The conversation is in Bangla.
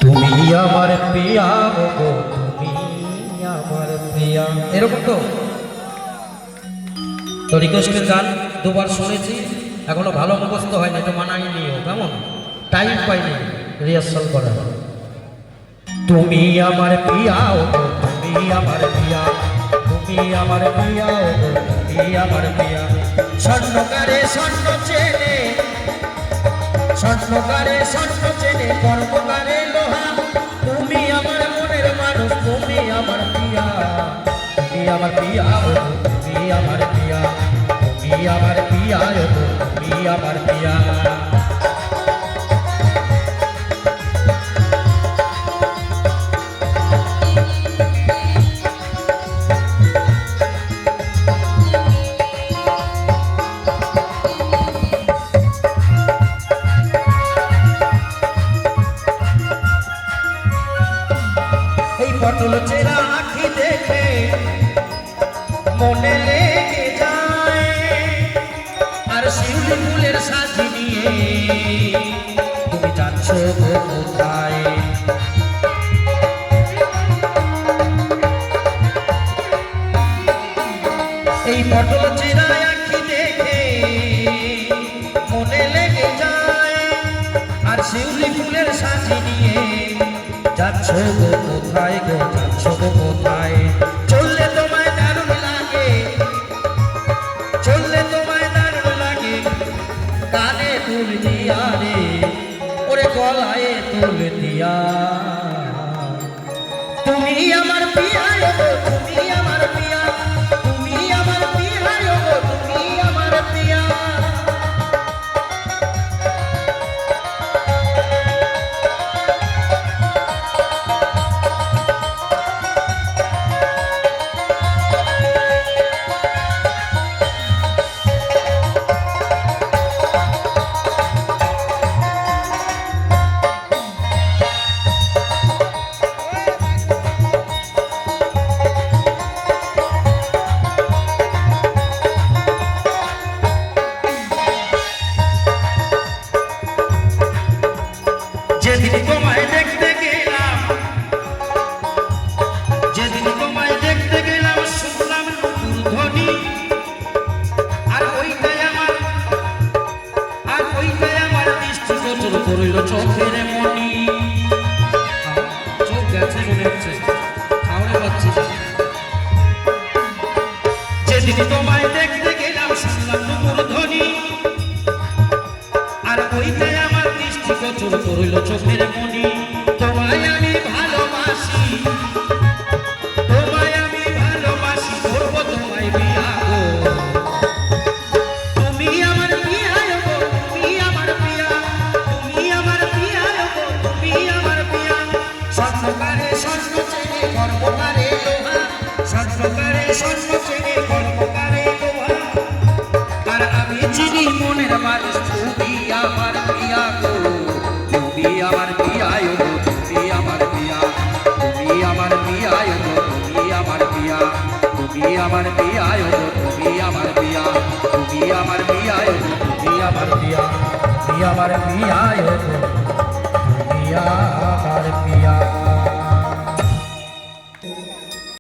তুমি আমার প্রিয়া গো, তুমি আমার প্রিয়া। এরকম তো রিকোয়েস্টের গান দুবার শুনেছি, এখনো ভালো মুখস্থ হয়নি, একটু মানাই নিও, কেমন টাইম পাইনি রিহার্সাল করার। তুমি আমার প্রিয়া গো, তুমি আমার প্রিয়া, তুমি আমার প্রিয়া গো, তুমি আমার প্রিয়া। স্বর্ণকারে স্বর্ণ চেনে, স্বর্ণকারে স্বর্ণ চেনে, কর্মকারে লোহা। তুমি আমার মনের মানুষ, তুমি আমার প্রিয়া, তুমি আমার প্রিয়া গো, তুমি আমার প্রিয়া, তুমি আমার প্রিয়া গো, তুমি আমার প্রিয়া। পটল চেরা আঁখি দেখে মনে লেগে যায়, আর শিউলি ফুলের সাজি নিয়ে তুমি যাচ্ছ কোথায়। এই পটল চেরা আঁখি দেখে মনে লেগে যায়, আর শিউলি ফুলের সাজি নিয়ে যাচ্ছ গো কোথায় গো, যাচ্ছ গো কোথায়। চললে তোমায় দারুণ লাগে, চললে তোমায় দারুণ লাগে, কানে তুল দিয়া রে, ওরে গলায় তুল দিয়া। তুমি আমার প্রিয়া গো, তুমি আমার প্রিয়া, তুমি আমার প্রিয়া গো, তুমি আমার প্রিয়া। যেদিন তোমায় দেখতে গেলাম, যেদিন তোমায় দেখতে গেলাম, শুনলাম নতুন ধ্বনি, আর ওইটাই আমার, আর ওইটাই আমার দৃষ্টি গোচর করিল চোখের মনি। চোখ গেছে মনে হচ্ছে, খাওয়ারে পাচ্ছি। যেদিন তোমায় দেখতে গেলাম, শুনলাম নতুন ধ্বনি, আর ওইটাই আমার দৃষ্টি গোচর করিল চোখের মনি। তোমায় আমি ভালোবাসি, তোমায় আমি ভালোবাসি, করব তোমায় বিয়া গো। তুমি আমার প্রিয়া গো, তুমি আমার প্রিয়া, তুমি আমার প্রিয়া গো, তুমি আমার প্রিয়া। স্বর্ণকারে স্বর্ণ চেনে, কর্মকারে লোহা, স্বর্ণকারে স্বর্ণ চেনে, কর্মকারে লোহা, আর আমি চিনি মনের মানুষ, তুমি আমার প্রিয়া গো, তুমি আমার প্রিয়া গো, তুমি আমার প্রিয়া, তুমি আমার প্রিয়া গো, তুমি আমার প্রিয়া, তুমি আমার প্রিয়া গো, তুমি আমার প্রিয়া, তুমি আমার প্রিয়া গো, তুমি আমার প্রিয়া, তুমি আমার প্রিয়া গো, তুমি আমার প্রিয়া।